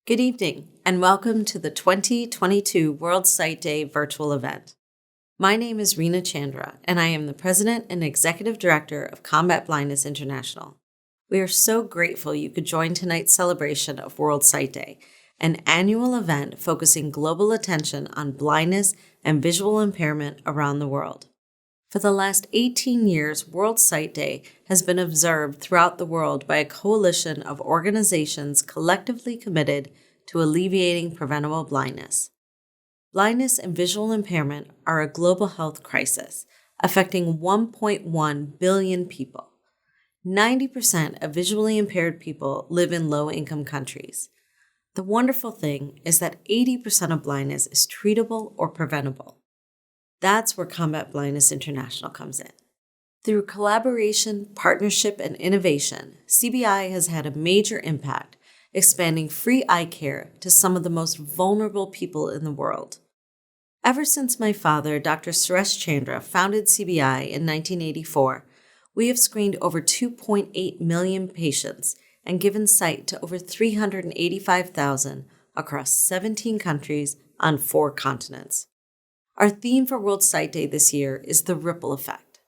Good evening, and welcome to the 2022 World Sight Day virtual event. My name is Reena Chandra, and I am the President and Executive Director of Combat Blindness International. We are so grateful you could join tonight's celebration of World Sight Day, an annual event focusing global attention on blindness and visual impairment around the world. For the last 18 years, World Sight Day has been observed throughout the world by a coalition of organizations collectively committed to alleviating preventable blindness. Blindness and visual impairment are a global health crisis affecting 1.1 billion people. 90% of visually impaired people live in low-income countries. The wonderful thing is that 80% of blindness is treatable or preventable. That's where Combat Blindness International comes in. Through collaboration, partnership, and innovation, CBI has had a major impact, expanding free eye care to some of the most vulnerable people in the world. Ever since my father, Dr. Suresh Chandra, founded CBI in 1984, we have screened over 2.8 million patients and given sight to over 385,000 across 17 countries on 4 continents. Our theme for World Sight Day this year is the ripple effect.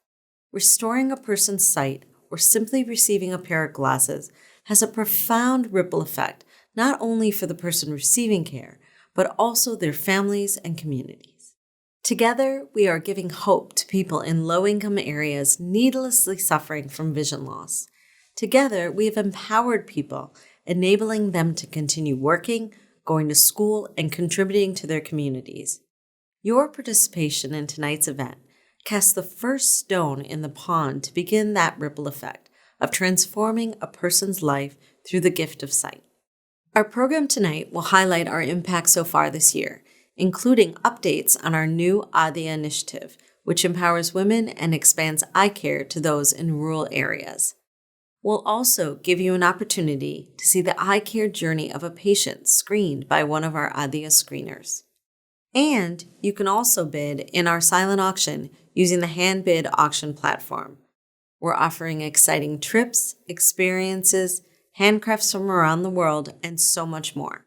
Restoring a person's sight or simply receiving a pair of glasses has a profound ripple effect, not only for the person receiving care, but also their families and communities. Together, we are giving hope to people in low-income areas needlessly suffering from vision loss. Together, we have empowered people, enabling them to continue working, going to school, and contributing to their communities. Your participation in tonight's event casts the first stone in the pond to begin that ripple effect of transforming a person's life through the gift of sight. Our program tonight will highlight our impact so far this year, including updates on our new ADIA initiative, which empowers women and expands eye care to those in rural areas. We'll also give you an opportunity to see the eye care journey of a patient screened by one of our ADIA screeners. And you can also bid in our silent auction using the hand bid auction platform. We're offering exciting trips, experiences, handcrafts from around the world, and so much more.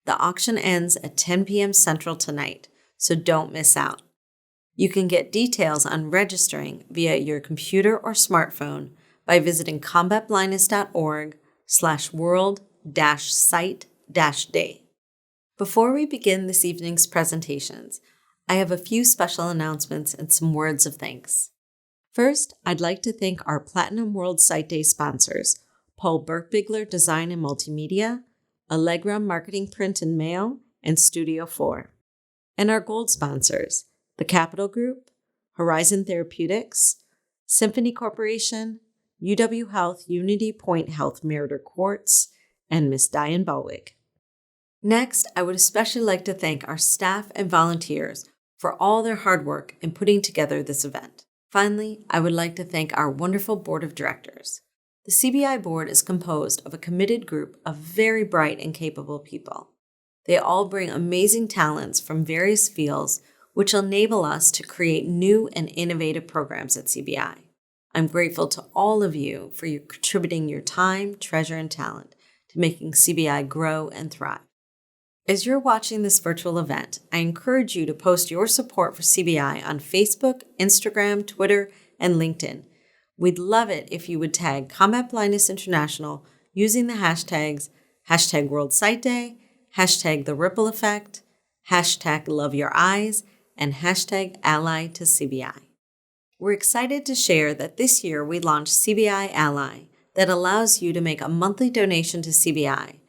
The auction ends at 10 p.m. Central tonight, so don't miss out. You can get details on registering via your computer or smartphone by visiting combatblindness.org/world-sight-day. Before we begin this evening's presentations, I have a few special announcements and some words of thanks. First, I'd like to thank our Platinum World Sight Day sponsors, Paul Burkbigler Design and Multimedia, Allegra Marketing Print and Mail, and Studio 4. And our gold sponsors, the Capital Group, Horizon Therapeutics, Symphony Corporation, UW Health Unity Point Health Meritor Quartz, and Miss Diane Balwick. Next, I would especially like to thank our staff and volunteers for all their hard work in putting together this event. Finally, I would like to thank our wonderful board of directors. The CBI board is composed of a committed group of very bright and capable people. They all bring amazing talents from various fields, which enable us to create new and innovative programs at CBI. I'm grateful to all of you for your contributing your time, treasure, and talent to making CBI grow and thrive. As you're watching this virtual event, I encourage you to post your support for CBI on Facebook, Instagram, Twitter, and LinkedIn. We'd love it if you would tag Combat Blindness International using the hashtags #WorldSightDay, #TheRippleEffect, #LoveYourEyes, and #AllyToCBI. We're excited to share that this year we launched CBI Ally that allows you to make a monthly donation to CBI.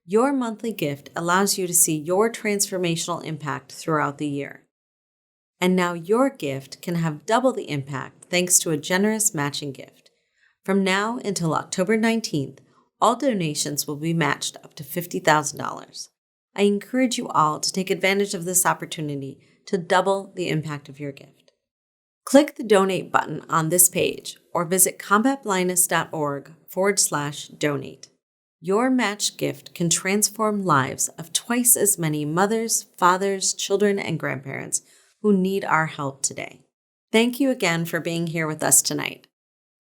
Your monthly gift allows you to see your transformational impact throughout the year. And now your gift can have double the impact thanks to a generous matching gift. From now until October 19th, all donations will be matched up to $50,000. I encourage you all to take advantage of this opportunity to double the impact of your gift. Click the donate button on this page or visit combatblindness.org/donate. Your matched gift can transform lives of twice as many mothers, fathers, children, and grandparents who need our help today. Thank you again for being here with us tonight.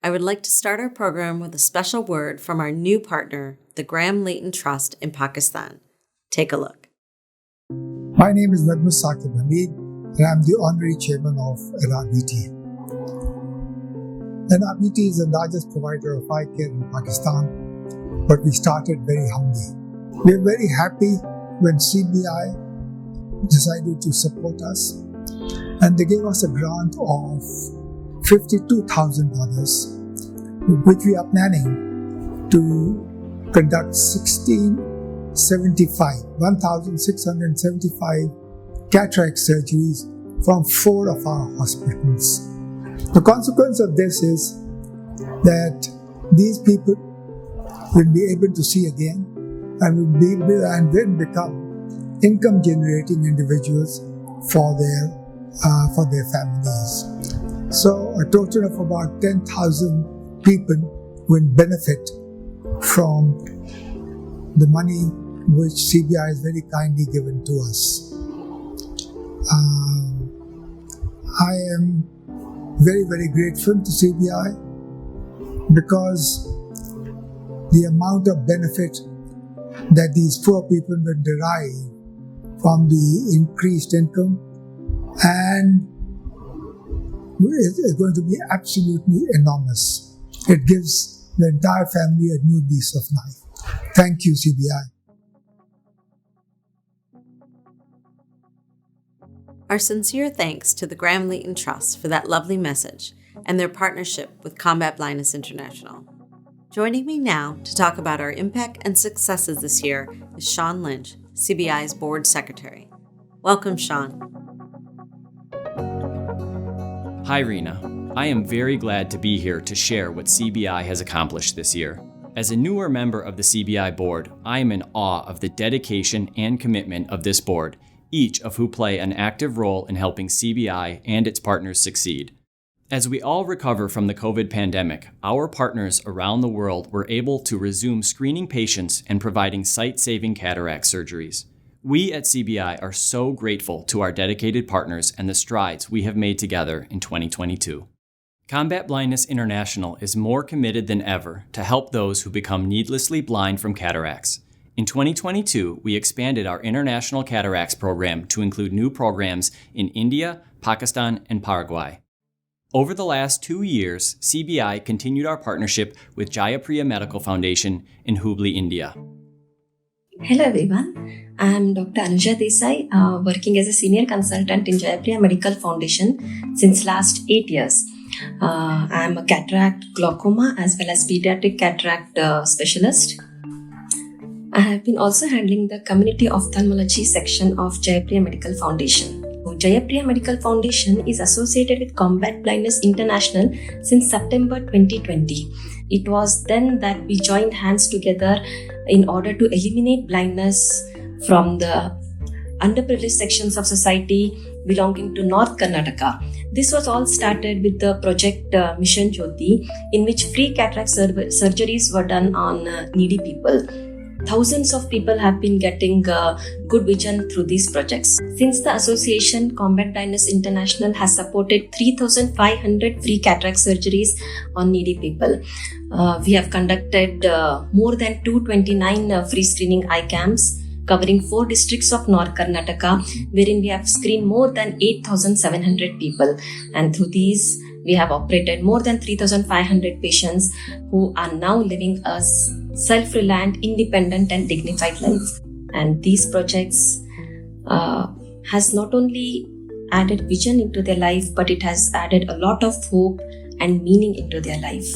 I would like to start our program with a special word from our new partner, the Graham Layton Trust in Pakistan. Take a look. My name is Nadmus Saqib Hamid, and I'm the Honorary Chairman of NRBT. NRBT is the largest provider of eye care in Pakistan, but we started very humbly. We're very happy when CBI decided to support us, and they gave us a grant of $52,000, which we are planning to conduct 1,675 cataract surgeries from 4 of our hospitals. The consequence of this is that these people will be able to see again and then become income generating individuals for their families. So a total of about 10,000 people will benefit from the money which CBI has very kindly given to us. I am very, very grateful to CBI because the amount of benefit that these poor people will derive from the increased income and is going to be absolutely enormous. It gives the entire family a new lease of life. Thank you, CBI. Our sincere thanks to the Graham-Leighton Trust for that lovely message and their partnership with Combat Blindness International. Joining me now to talk about our impact and successes this year is Sean Lynch, CBI's Board Secretary. Welcome, Sean. Hi, Rena. I am very glad to be here to share what CBI has accomplished this year. As a newer member of the CBI board, I am in awe of the dedication and commitment of this board, each of who play an active role in helping CBI and its partners succeed. As we all recover from the COVID pandemic, our partners around the world were able to resume screening patients and providing sight-saving cataract surgeries. We at CBI are so grateful to our dedicated partners and the strides we have made together in 2022. Combat Blindness International is more committed than ever to help those who become needlessly blind from cataracts. In 2022, we expanded our international cataracts program to include new programs in India, Pakistan, and Paraguay. Over the last 2 years, CBI continued our partnership with Jayapriya Medical Foundation in Hubli, India. Hello everyone, I am Dr. Anuja Desai, working as a senior consultant in Jayapriya Medical Foundation since last 8 years. I am a cataract glaucoma as well as pediatric cataract specialist. I have been also handling the community ophthalmology section of Jayapriya Medical Foundation. Jayapriya Medical Foundation is associated with Combat Blindness International since September 2020. It was then that we joined hands together in order to eliminate blindness from the underprivileged sections of society belonging to North Karnataka. This was all started with the project Mission Jyoti, in which free cataract surgeries were done on needy people. Thousands of people have been getting good vision through these projects. Since the association, Combat Blindness International has supported 3,500 free cataract surgeries on needy people. We have conducted more than 229 free screening eye camps covering 4 districts of North Karnataka, wherein we have screened more than 8,700 people. And through these, we have operated more than 3,500 patients who are now living a self-reliant, independent and dignified life. And these projects has not only added vision into their life, but it has added a lot of hope and meaning into their life.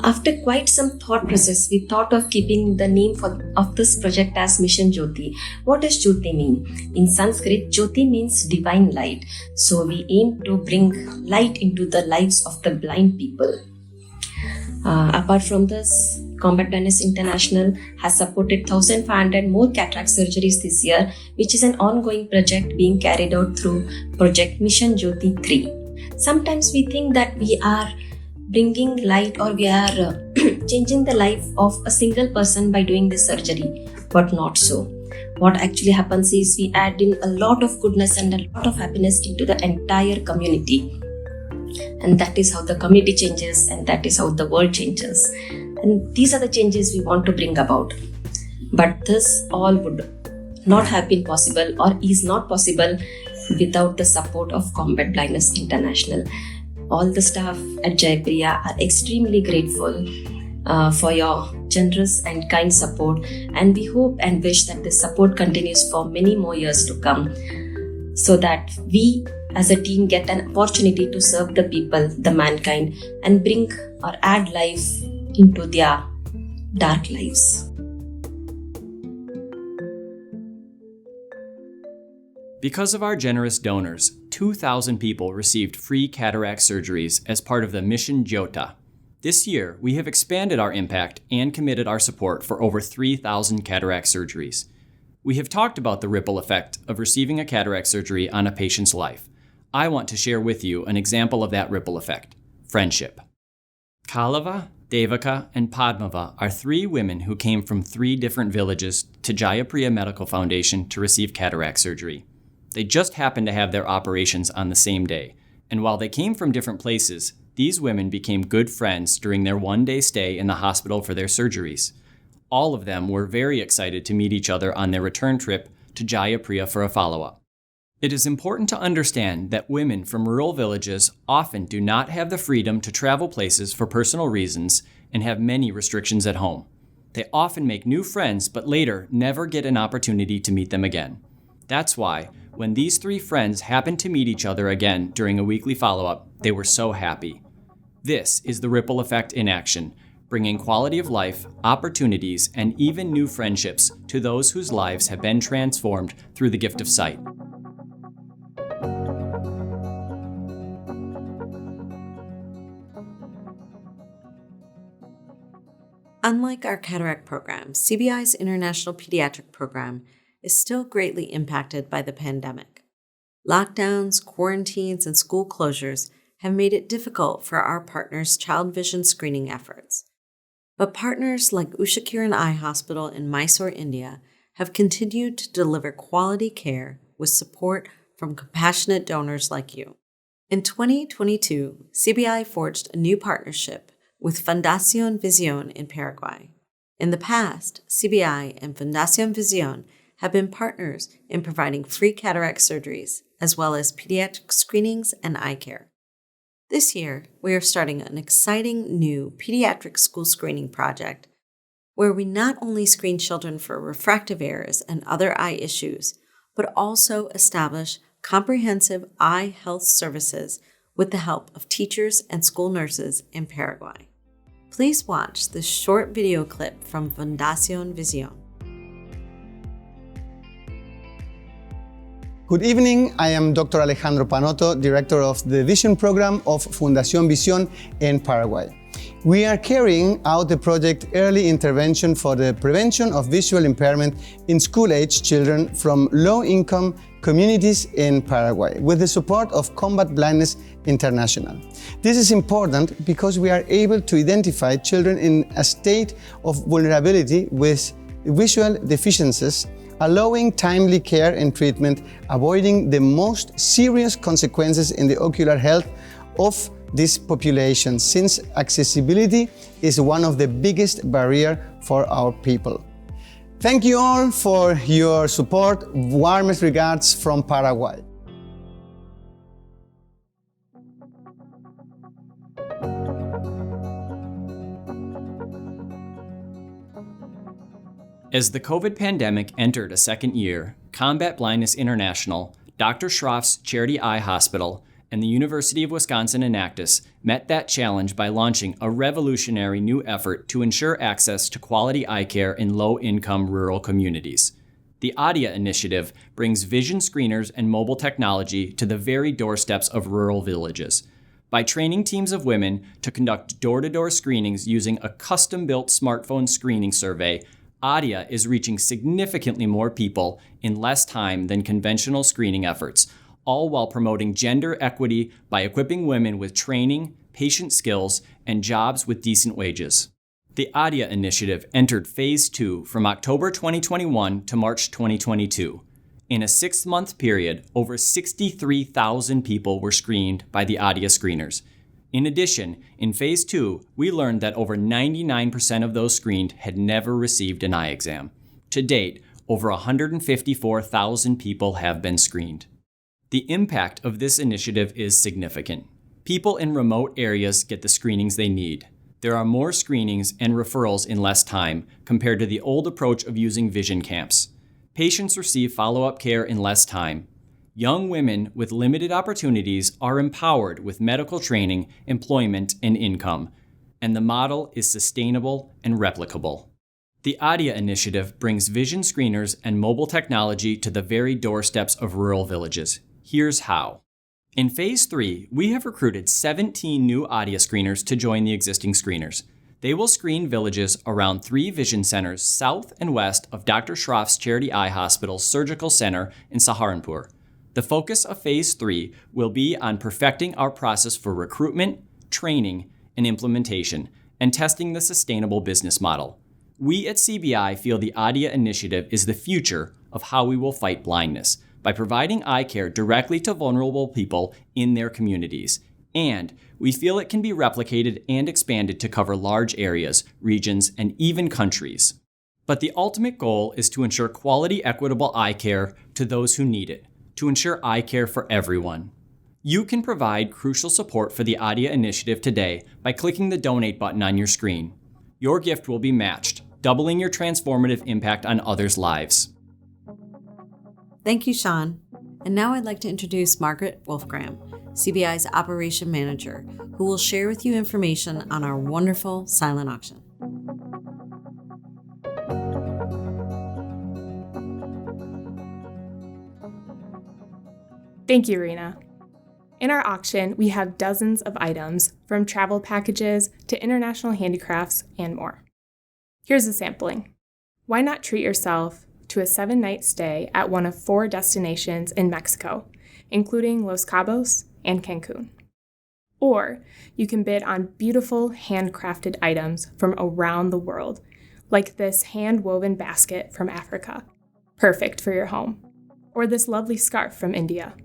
After quite some thought process, we thought of keeping the name of this project as Mission Jyoti. What does Jyoti mean? In Sanskrit, Jyoti means divine light. So we aim to bring light into the lives of the blind people. Apart from this, Combat Blindness International has supported 1,500 more cataract surgeries this year, which is an ongoing project being carried out through Project Mission Jyoti 3. Sometimes we think that we are bringing light or we are changing the life of a single person by doing this surgery, but not so. What actually happens is we add in a lot of goodness and a lot of happiness into the entire community. And that is how the community changes, and that is how the world changes. And these are the changes we want to bring about. But this all would not have been possible or is not possible without the support of Combat Blindness International. All the staff at Jayapriya are extremely grateful for your generous and kind support, and we hope and wish that this support continues for many more years to come, so that we as a team get an opportunity to serve the people, the mankind, and bring or add life into their dark lives. Because of our generous donors, 2,000 people received free cataract surgeries as part of the Mission Jyota. This year, we have expanded our impact and committed our support for over 3,000 cataract surgeries. We have talked about the ripple effect of receiving a cataract surgery on a patient's life. I want to share with you an example of that ripple effect: friendship. Kalava, Devaka, and Padmava are 3 women who came from 3 different villages to Jayapriya Medical Foundation to receive cataract surgery. They just happened to have their operations on the same day, and while they came from different places, these women became good friends during their one-day stay in the hospital for their surgeries. All of them were very excited to meet each other on their return trip to Jayapriya for a follow-up. It is important to understand that women from rural villages often do not have the freedom to travel places for personal reasons and have many restrictions at home. They often make new friends, but later never get an opportunity to meet them again. That's why, when these 3 friends happened to meet each other again during a weekly follow-up, they were so happy. This is the ripple effect in action, bringing quality of life, opportunities, and even new friendships to those whose lives have been transformed through the gift of sight. Unlike our cataract program, CBI's International Pediatric Program is still greatly impacted by the pandemic. Lockdowns, quarantines, and school closures have made it difficult for our partners' child vision screening efforts. But partners like Usha Kiran Eye Hospital in Mysore, India, have continued to deliver quality care with support from compassionate donors like you. In 2022, CBI forged a new partnership with Fundación Visión in Paraguay. In the past, CBI and Fundación Visión have been partners in providing free cataract surgeries, as well as pediatric screenings and eye care. This year, we are starting an exciting new pediatric school screening project where we not only screen children for refractive errors and other eye issues, but also establish comprehensive eye health services with the help of teachers and school nurses in Paraguay. Please watch this short video clip from Fundación Visión. Good evening, I am Dr. Alejandro Panotto, Director of the Vision Program of Fundación Visión in Paraguay. We are carrying out the project Early Intervention for the Prevention of Visual Impairment in School-Age Children from Low-Income Communities in Paraguay with the support of Combat Blindness International. This is important because we are able to identify children in a state of vulnerability with visual deficiencies, allowing timely care and treatment, avoiding the most serious consequences in the ocular health of this population, since accessibility is one of the biggest barriers for our people. Thank you all for your support. Warmest regards from Paraguay. As the COVID pandemic entered a second year, Combat Blindness International, Dr. Schroff's Charity Eye Hospital, and the University of Wisconsin-Anactus met that challenge by launching a revolutionary new effort to ensure access to quality eye care in low-income rural communities. The ADIA initiative brings vision screeners and mobile technology to the very doorsteps of rural villages. By training teams of women to conduct door-to-door screenings using a custom-built smartphone screening survey, ADIA is reaching significantly more people in less time than conventional screening efforts, all while promoting gender equity by equipping women with training, patient skills, and jobs with decent wages. The ADIA initiative entered Phase 2 from October 2021 to March 2022. In a 6-month period, over 63,000 people were screened by the ADIA screeners. In addition, in Phase 2, we learned that over 99% of those screened had never received an eye exam. To date, over 154,000 people have been screened. The impact of this initiative is significant. People in remote areas get the screenings they need. There are more screenings and referrals in less time compared to the old approach of using vision camps. Patients receive follow-up care in less time. Young women with limited opportunities are empowered with medical training, employment, and income, and the model is sustainable and replicable. The ADIA initiative brings vision screeners and mobile technology to the very doorsteps of rural villages. Here's how. In Phase 3, we have recruited 17 new ADIA screeners to join the existing screeners. They will screen villages around 3 vision centers south and west of Dr. Shroff's Charity Eye Hospital's Surgical Center in Saharanpur. The focus of Phase 3 will be on perfecting our process for recruitment, training, and implementation, and testing the sustainable business model. We at CBI feel the ADIA initiative is the future of how we will fight blindness by providing eye care directly to vulnerable people in their communities. And we feel it can be replicated and expanded to cover large areas, regions, and even countries. But the ultimate goal is to ensure quality, equitable eye care to those who need it, to ensure eye care for everyone. You can provide crucial support for the ADIA initiative today by clicking the donate button on your screen. Your gift will be matched, doubling your transformative impact on others' lives. Thank you, Sean. And now I'd like to introduce Margaret Wolfgram, CBI's Operation Manager, who will share with you information on our wonderful silent auction. Thank you, Rena. In our auction, we have dozens of items, from travel packages to international handicrafts and more. Here's a sampling. Why not treat yourself to a 7-night stay at one of 4 destinations in Mexico, including Los Cabos and Cancun? Or you can bid on beautiful handcrafted items from around the world, like this hand-woven basket from Africa, perfect for your home, or this lovely scarf from India.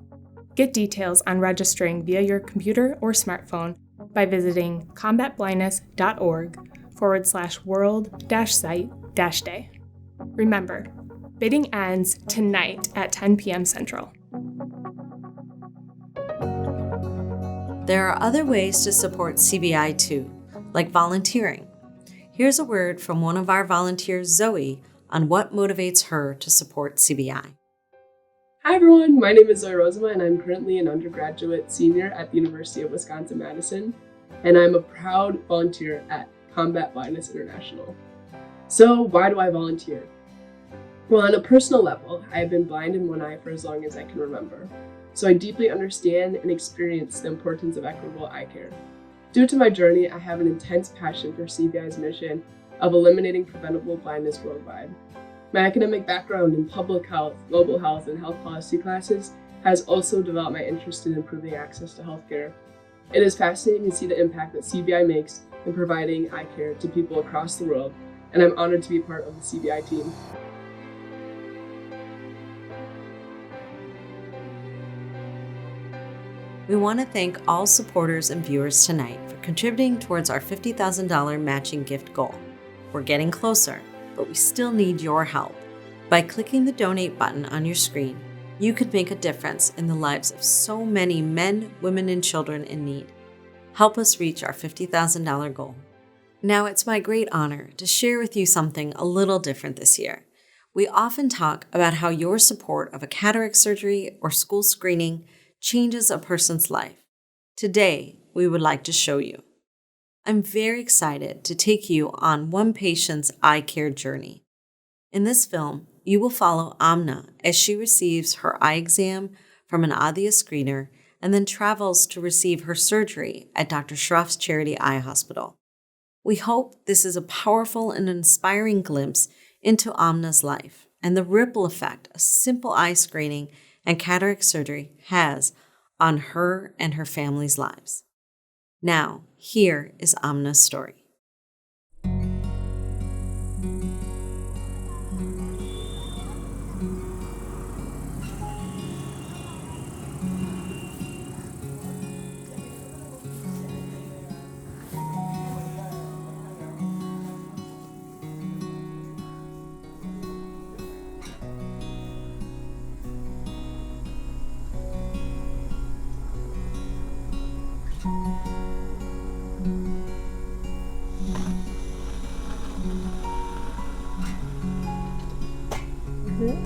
Get details on registering via your computer or smartphone by visiting combatblindness.org/world-site-day. Remember, bidding ends tonight at 10 p.m. Central. There are other ways to support CBI too, like volunteering. Here's a word from one of our volunteers, Zoe, on what motivates her to support CBI. Hi everyone, my name is Zoe Rosema and I'm currently an undergraduate senior at the University of Wisconsin-Madison, and I'm a proud volunteer at Combat Blindness International. So why do I volunteer? Well, on a personal level, I have been blind in one eye for as long as I can remember, so I deeply understand and experience the importance of equitable eye care. Due to my journey, I have an intense passion for CBI's mission of eliminating preventable blindness worldwide. My academic background in public health, global health, and health policy classes has also developed my interest in improving access to healthcare. It is fascinating to see the impact that CBI makes in providing eye care to people across the world, and I'm honored to be part of the CBI team. We want to thank all supporters and viewers tonight for contributing towards our $50,000 matching gift goal. We're getting closer, but we still need your help. By clicking the donate button on your screen, you could make a difference in the lives of so many men, women, and children in need. Help us reach our $50,000 goal. Now it's my great honor to share with you something a little different this year. We often talk about how your support of a cataract surgery or school screening changes a person's life. Today, we would like to show you. I'm very excited to take you on one patient's eye care journey. In this film, you will follow Amna as she receives her eye exam from an ADIA screener and then travels to receive her surgery at Dr. Shroff's Charity Eye Hospital. We hope this is a powerful and inspiring glimpse into Amna's life and the ripple effect a simple eye screening and cataract surgery has on her and her family's lives. Now, here is Amna's story.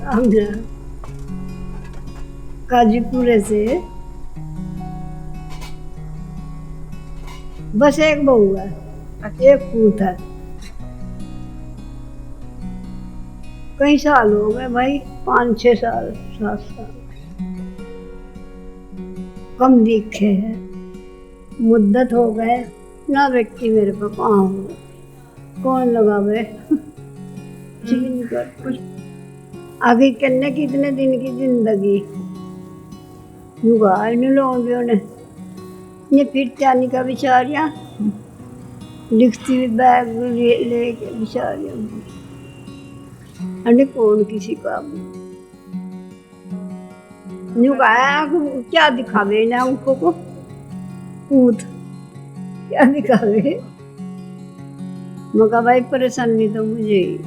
हमने काजीपुरे से बस एक बहू है, एक पूत है। कई साल हो गए भाई, 5-6 साल 7 साल कम दिखे है, मुद्दत हो गए ना। व्यक्ति मेरे पे कहाँ हो, कौन लगावे चीन कर कुछ आगे करने की। इतने दिन की जिंदगी युगार नहीं लोगों ने ये फिर जाने का बिचारियाँ लिखती हुई बैग लेके बिचारियाँ अने कौन किसी का न्यू कहा क्या दिखावे ना उनको को पूत क्या दिखावे। मगर भाई परेशानी तो मुझे ही।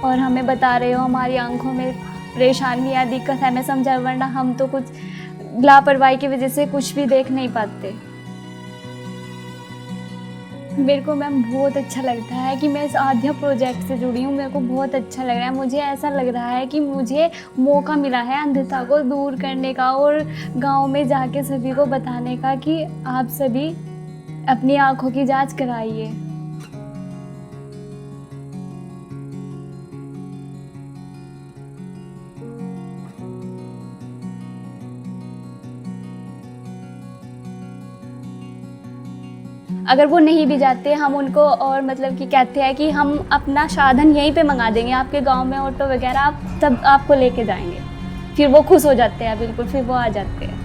और हमें बता रहे हो हमारी आंखों में परेशानी या दिक्कत है, मैं समझा, वरना हम तो कुछ लापरवाही की वजह से कुछ भी देख नहीं पाते। मेरे को मैम बहुत अच्छा लगता है कि मैं इस आध्या प्रोजेक्ट से जुड़ी हूँ। मेरे को बहुत अच्छा लग रहा है। मुझे ऐसा लग रहा है कि मुझे मौका मिला है अंधता को दूर करने का और गांव में जाके सभी को बताने का कि आप सभी अपनी आंखों की जांच कराइए। अगर वो नहीं भी जाते हम उनको और मतलब कि कहते हैं कि हम अपना साधन यहीं पे मंगा देंगे, आपके गांव में ऑटो वगैरह आप तब आपको लेके जाएंगे। फिर वो खुश हो जाते हैं बिल्कुल, फिर वो आ जाते हैं।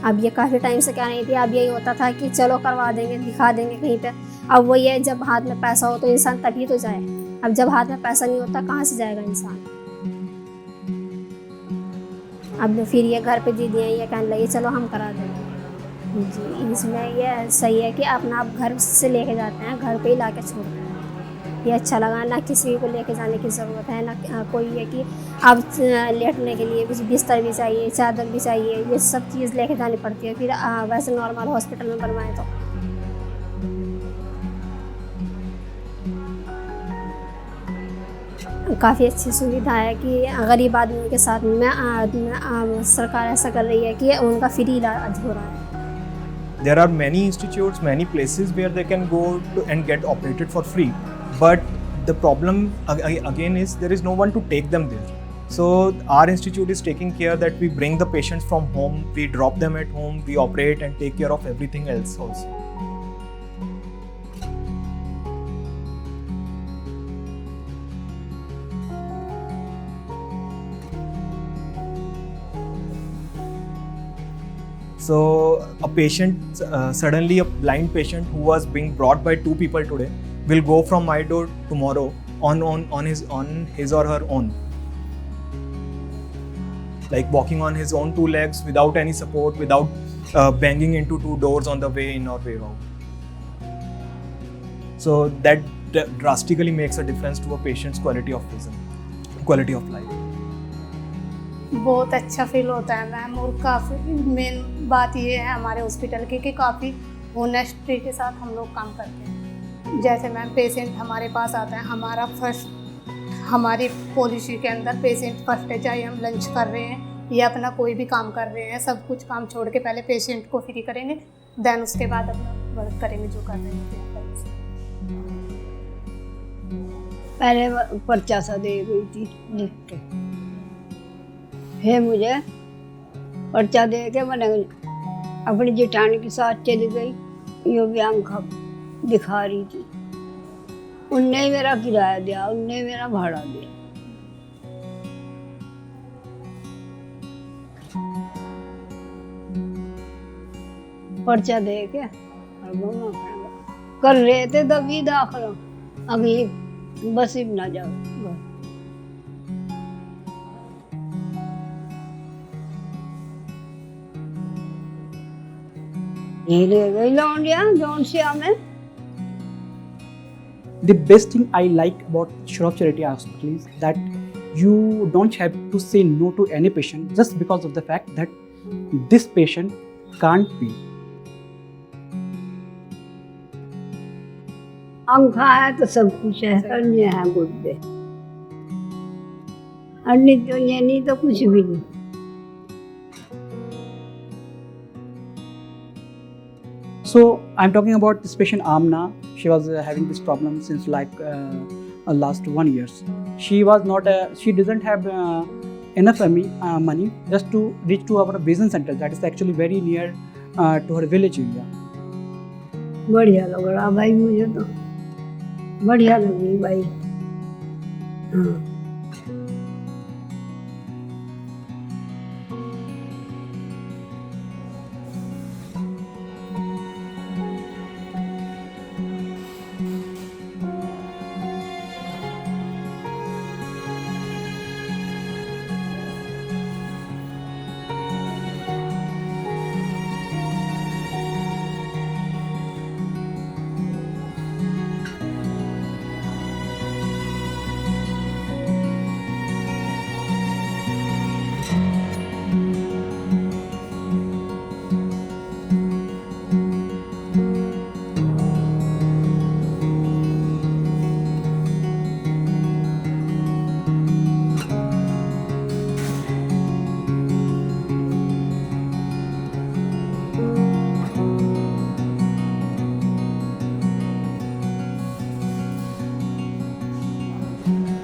अब ये काफ़ी टाइम से कह रही थी, अब यही होता था कि चलो करवा देंगे, दिखा देंगे कहीं पे। अब वो ये जब हाथ में पैसा हो तो इंसान तभी तो जाए। अब जब हाथ में पैसा नहीं होता कहाँ से जाएगा इंसान। अब फिर ये घर पे दीदी हैं, ये कहने लगी चलो हम करा देंगे जी। इसमें ये सही है कि अपना आप घर से लेके जाते हैं, घर पे ही ला के छोड़ते हैं। ये अच्छा लगा, ना किसी को लेके जाने की ज़रूरत है, ना कोई है कि अब लेटने के लिए बिस्तर भी चाहिए, चादर भी चाहिए, ये सब चीज़ लेके जानी पड़ती है। फिर वैसे नॉर्मल हॉस्पिटल में बनवाएं तो काफ़ी अच्छी सुविधा है कि गरीब आदमी के साथ में सरकार ऐसा कर रही है कि उनका फ्री इलाज हो रहा है। There are many institutes, many places where they can go to and get operated for free. But the problem again is there is no one to take them there. So our institute is taking care that we bring the patients from home, we drop them at home, we operate and take care of everything else also. So a patient, suddenly a blind patient who was being brought by 2 people today will go from my door tomorrow on his or her own, like walking on his own 2 legs without any support, without banging into 2 doors on the way in or way out. So that drastically makes a difference to a patient's quality of vision, quality of life. बहुत अच्छा feel होता है ma'am. और काफ़ी main बात ये है हमारे हॉस्पिटल की कि काफ़ी ऑनेस्टी के साथ हम लोग काम करते हैं। जैसे मैम पेशेंट हमारे पास आता है, हमारा फर्स्ट हमारी पॉलिसी के अंदर पेशेंट फर्स्ट है। चाहे हम लंच कर रहे हैं या अपना कोई भी काम कर रहे हैं, सब कुछ काम छोड़ के पहले पेशेंट को फ्री करेंगे, देन उसके बाद अपना वर्क करेंगे जो कर रहे हैं। पहले पर्चा सा दे गई थी लिख के, फिर मुझे पर्चा दे के मैंने अपनी जेठानी के साथ चली गई, यो भी आंखा दिखा रही थी। उनने ही मेरा किराया दिया, उनने ही मेरा भाड़ा दिया। पर्चा दे के और कर रहे थे तभी दाखिल, अभी बस ही ना जाओ घर। ये ले गई लौंडिया जौनसिया में। The best thing I like about Shroff Charity Hospital is that you don't have to say no to any patient just because of the fact that this patient can't pay. आंखा है तो सब कुछ है, अन्य है गुर्दे, अन्य तो ये नहीं तो कुछ भी नहीं। So I'm talking about this patient Amna. She was having this problem since last 1 year. She doesn't have enough money just to reach to our vision center that is actually very near to her village area. बढ़िया लग रहा भाई, मुझे तो बढ़िया लगी भाई। हाँ।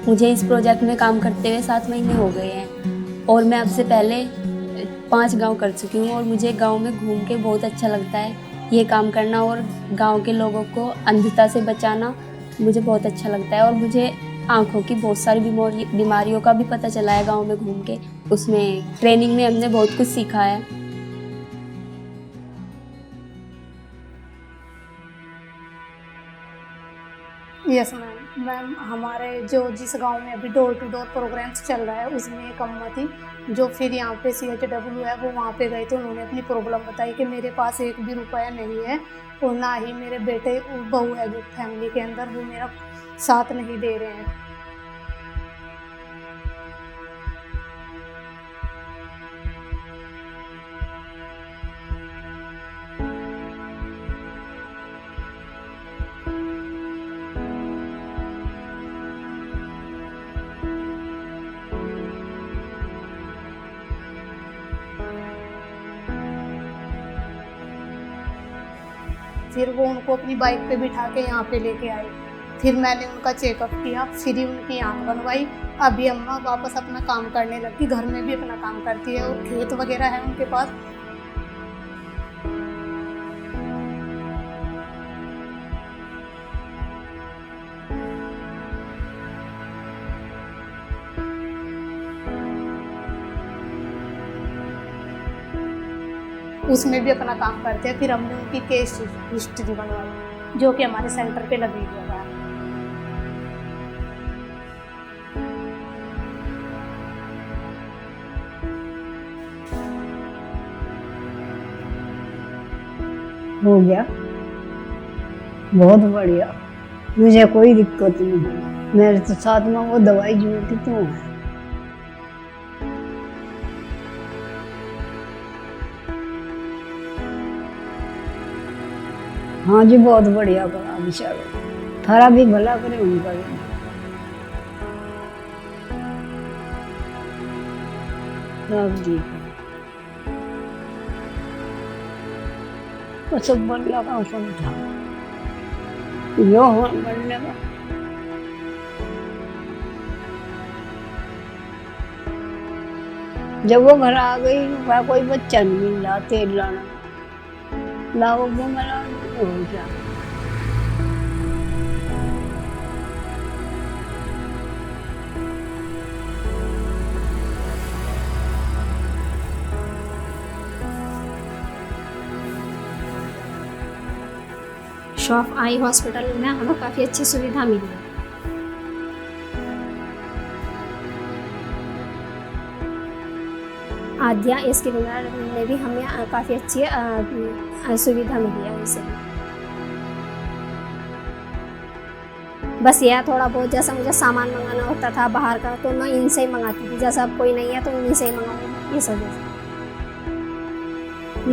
मुझे इस प्रोजेक्ट में काम करते हुए 7 महीने हो गए हैं और मैं अब से पहले 5 गांव कर चुकी हूँ और मुझे गांव में घूम के बहुत अच्छा लगता है ये काम करना और गांव के लोगों को अंधता से बचाना मुझे बहुत अच्छा लगता है। और मुझे आँखों की बहुत सारी बीमारियों का भी पता चला है गांव में घूम के, उसमें ट्रेनिंग में हमने बहुत कुछ सीखा है। यस मैम, हमारे जिस गांव में अभी डोर टू डोर प्रोग्राम्स चल रहा है उसमें एक अम्मा थी जो फिर यहाँ पे CHW है वो वहाँ पे गए थे। उन्होंने अपनी प्रॉब्लम बताई कि मेरे पास 1 भी रुपया नहीं है और ना ही मेरे बेटे बहू है जो फैमिली के अंदर वो मेरा साथ नहीं दे रहे हैं। फिर वो उनको अपनी बाइक पे बिठा के यहाँ पे लेके आए, फिर मैंने उनका चेकअप किया, फिर ही उनकी आँख बनवाई। अभी अम्मा वापस अपना काम करने लगी, घर में भी अपना काम करती है और खेत वगैरह है उनके पास। उसमें भी अपना काम करते हैं। फिर हमने उनकी केस हिस्ट्री बनवाई जो कि हमारे सेंटर पे लगी हुई है। हो गया, बहुत बढ़िया, मुझे कोई दिक्कत नहीं। मेरे तो साथ में वो दवाई जो थी तो है। हाँ जी, बहुत बढ़िया करा बेचारा, थारा भी भला करे उनका भी। सब ठीक है, सब बढ़िया का समझा यो बनने का। जब वो घर आ गई वह कोई बच्चा नहीं मिल रहा तेल लाना लाओ वो मला हो गया शॉफ आई हॉस्पिटल में हमें काफ़ी अच्छी सुविधा मिली है। आद्या इसके में भी हमें काफ़ी अच्छी सुविधा मिली है उनसे। बस यह थोड़ा बहुत जैसा मुझे सामान मंगाना होता था बाहर का तो मैं इनसे ही मंगाती थी, जैसा अब कोई नहीं है तो इन्हीं से ही मंगाऊंगी इस वजह से।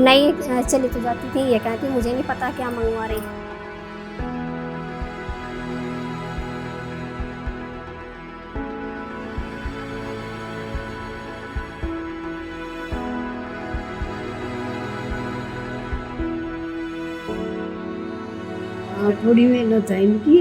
नहीं चली तो जाती थी, ये कहती मुझे नहीं पता क्या मंगवा रही है। थोड़ी मेहनत है इनकी।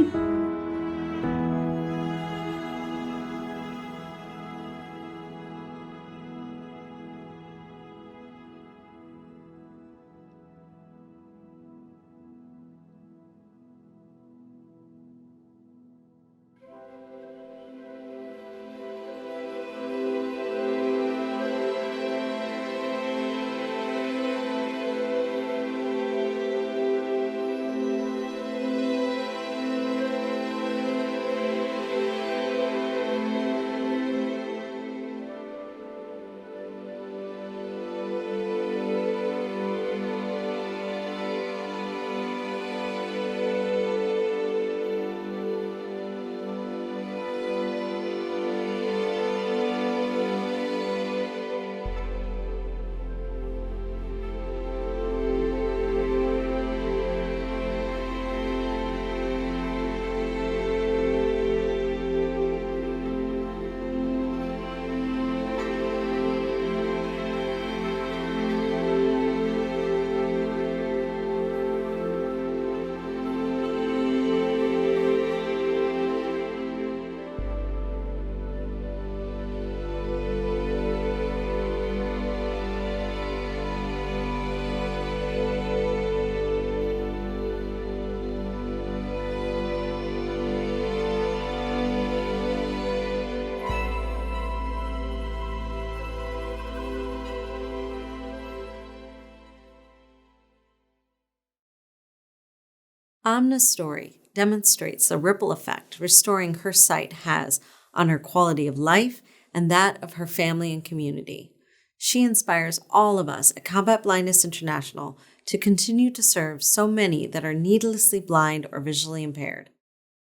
Amna's story demonstrates the ripple effect restoring her sight has on her quality of life and that of her family and community. She inspires all of us at Combat Blindness International to continue to serve so many that are needlessly blind or visually impaired.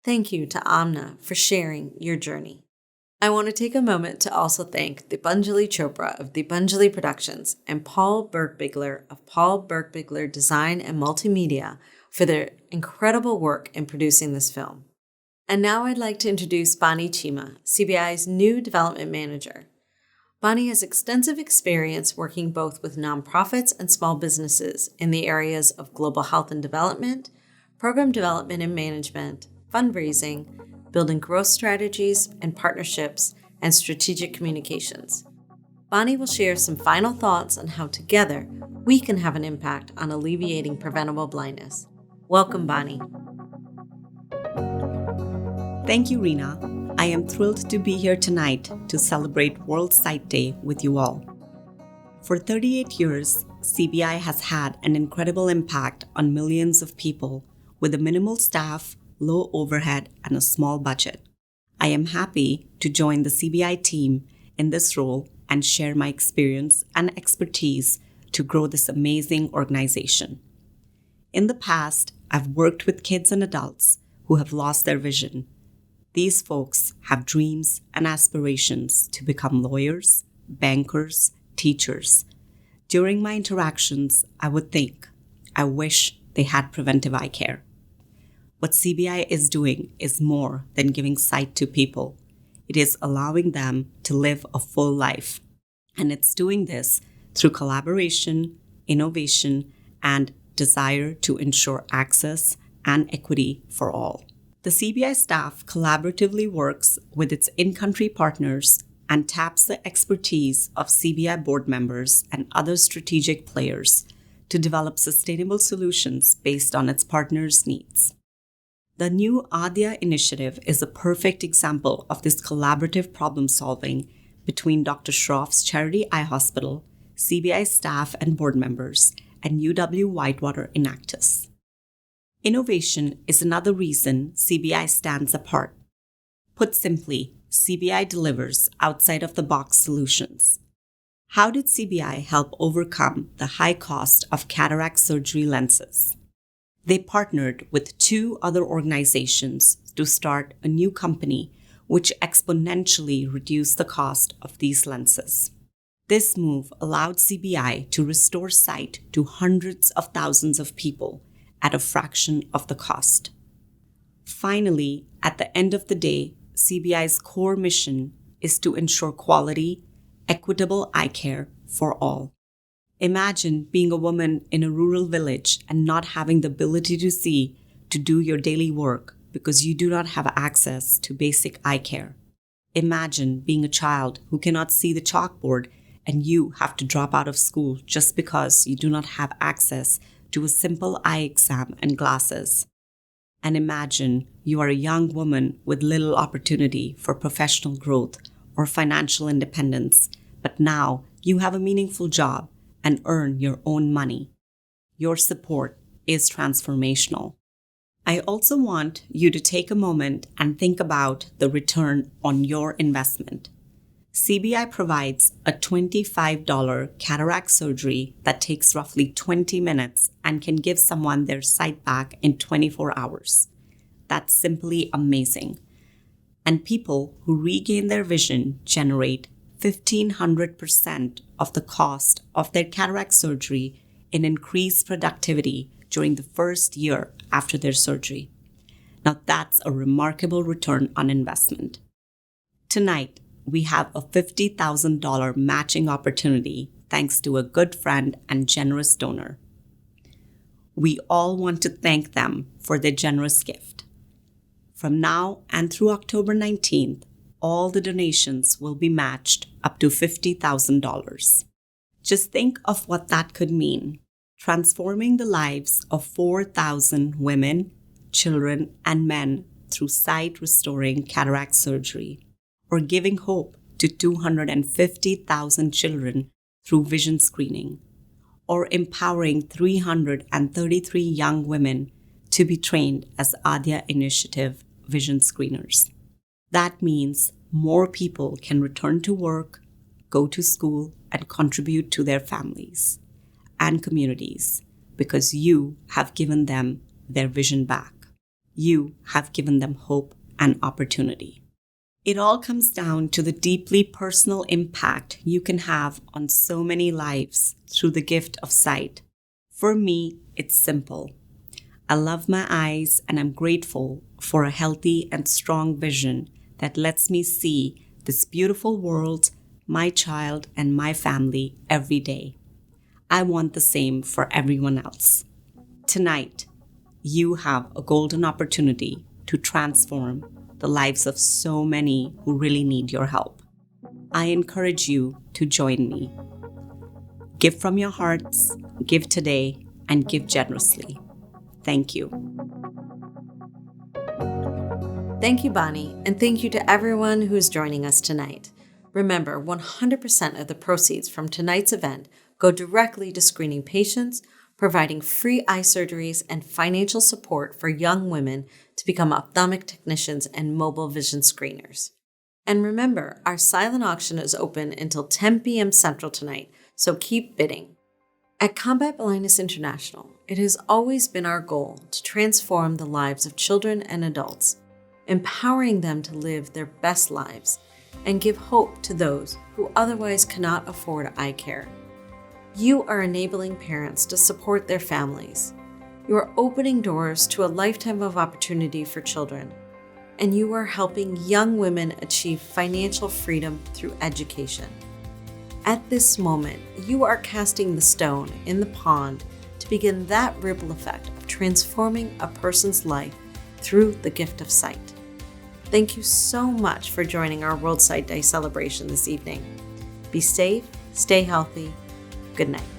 Thank you to Amna for sharing your journey. I want to take a moment to also thank Deepanjali Chopra of Deepanjali Productions and Paul Bergbigler of Paul Bergbigler Design and Multimedia for their incredible work in producing this film. And now I'd like to introduce Bani Chima, CBI's new development manager. Bani has extensive experience working both with nonprofits and small businesses in the areas of global health and development, program development and management, fundraising, building growth strategies and partnerships, and strategic communications. Bani will share some final thoughts on how together we can have an impact on alleviating preventable blindness. Welcome, Bani. Thank you, Rena. I am thrilled to be here tonight to celebrate World Sight Day with you all. For 38 years, CBI has had an incredible impact on millions of people with a minimal staff, low overhead, and a small budget. I am happy to join the CBI team in this role and share my experience and expertise to grow this amazing organization. In the past, I've worked with kids and adults who have lost their vision. These folks have dreams and aspirations to become lawyers, bankers, teachers. During my interactions, I would think, I wish they had preventive eye care. What CBI is doing is more than giving sight to people. It is allowing them to live a full life. And it's doing this through collaboration, innovation, and desire to ensure access and equity for all. The CBI staff collaboratively works with its in-country partners and taps the expertise of CBI board members and other strategic players to develop sustainable solutions based on its partners' needs. The new ADYA initiative is a perfect example of this collaborative problem solving between Dr. Shroff's Charity Eye Hospital, CBI staff and board members, and UW-Whitewater Enactus. Innovation is another reason CBI stands apart. Put simply, CBI delivers outside-of-the-box solutions. How did CBI help overcome the high cost of cataract surgery lenses? They partnered with 2 other organizations to start a new company which exponentially reduced the cost of these lenses. This move allowed CBI to restore sight to hundreds of thousands of people at a fraction of the cost. Finally, at the end of the day, CBI's core mission is to ensure quality, equitable eye care for all. Imagine being a woman in a rural village and not having the ability to see to do your daily work because you do not have access to basic eye care. Imagine being a child who cannot see the chalkboard and you have to drop out of school just because you do not have access to a simple eye exam and glasses. And imagine you are a young woman with little opportunity for professional growth or financial independence, but now you have a meaningful job and earn your own money. Your support is transformational. I also want you to take a moment and think about the return on your investment. CBI provides a $25 cataract surgery that takes roughly 20 minutes and can give someone their sight back in 24 hours. That's simply amazing. And people who regain their vision generate 1,500% of the cost of their cataract surgery in increased productivity during the first year after their surgery. Now that's a remarkable return on investment. Tonight, we have a $50,000 matching opportunity thanks to a good friend and generous donor. We all want to thank them for their generous gift. From now and through October 19th, all the donations will be matched up to $50,000. Just think of what that could mean. Transforming the lives of 4,000 women, children, and men through sight-restoring cataract surgery, or giving hope to 250,000 children through vision screening, or empowering 333 young women to be trained as ADYA Initiative vision screeners. That means more people can return to work, go to school, and contribute to their families and communities because you have given them their vision back. You have given them hope and opportunity. It all comes down to the deeply personal impact you can have on so many lives through the gift of sight. For me, it's simple. I love my eyes and I'm grateful for a healthy and strong vision that lets me see this beautiful world, my child, and my family every day. I want the same for everyone else. Tonight, you have a golden opportunity to transform the lives of so many who really need your help. I encourage you to join me. Give from your hearts, give today, and give generously. Thank you. Thank you, Bonnie, and thank you to everyone who is joining us tonight. Remember, 100% of the proceeds from tonight's event go directly to screening patients, providing free eye surgeries, and financial support for young women to become ophthalmic technicians and mobile vision screeners. And remember, our silent auction is open until 10 p.m. Central tonight, so keep bidding. At Combat Blindness International, it has always been our goal to transform the lives of children and adults, empowering them to live their best lives and give hope to those who otherwise cannot afford eye care. You are enabling parents to support their families. You are opening doors to a lifetime of opportunity for children, and you are helping young women achieve financial freedom through education. At this moment, you are casting the stone in the pond to begin that ripple effect of transforming a person's life through the gift of sight. Thank you so much for joining our World Sight Day celebration this evening. Be safe, stay healthy. Good night.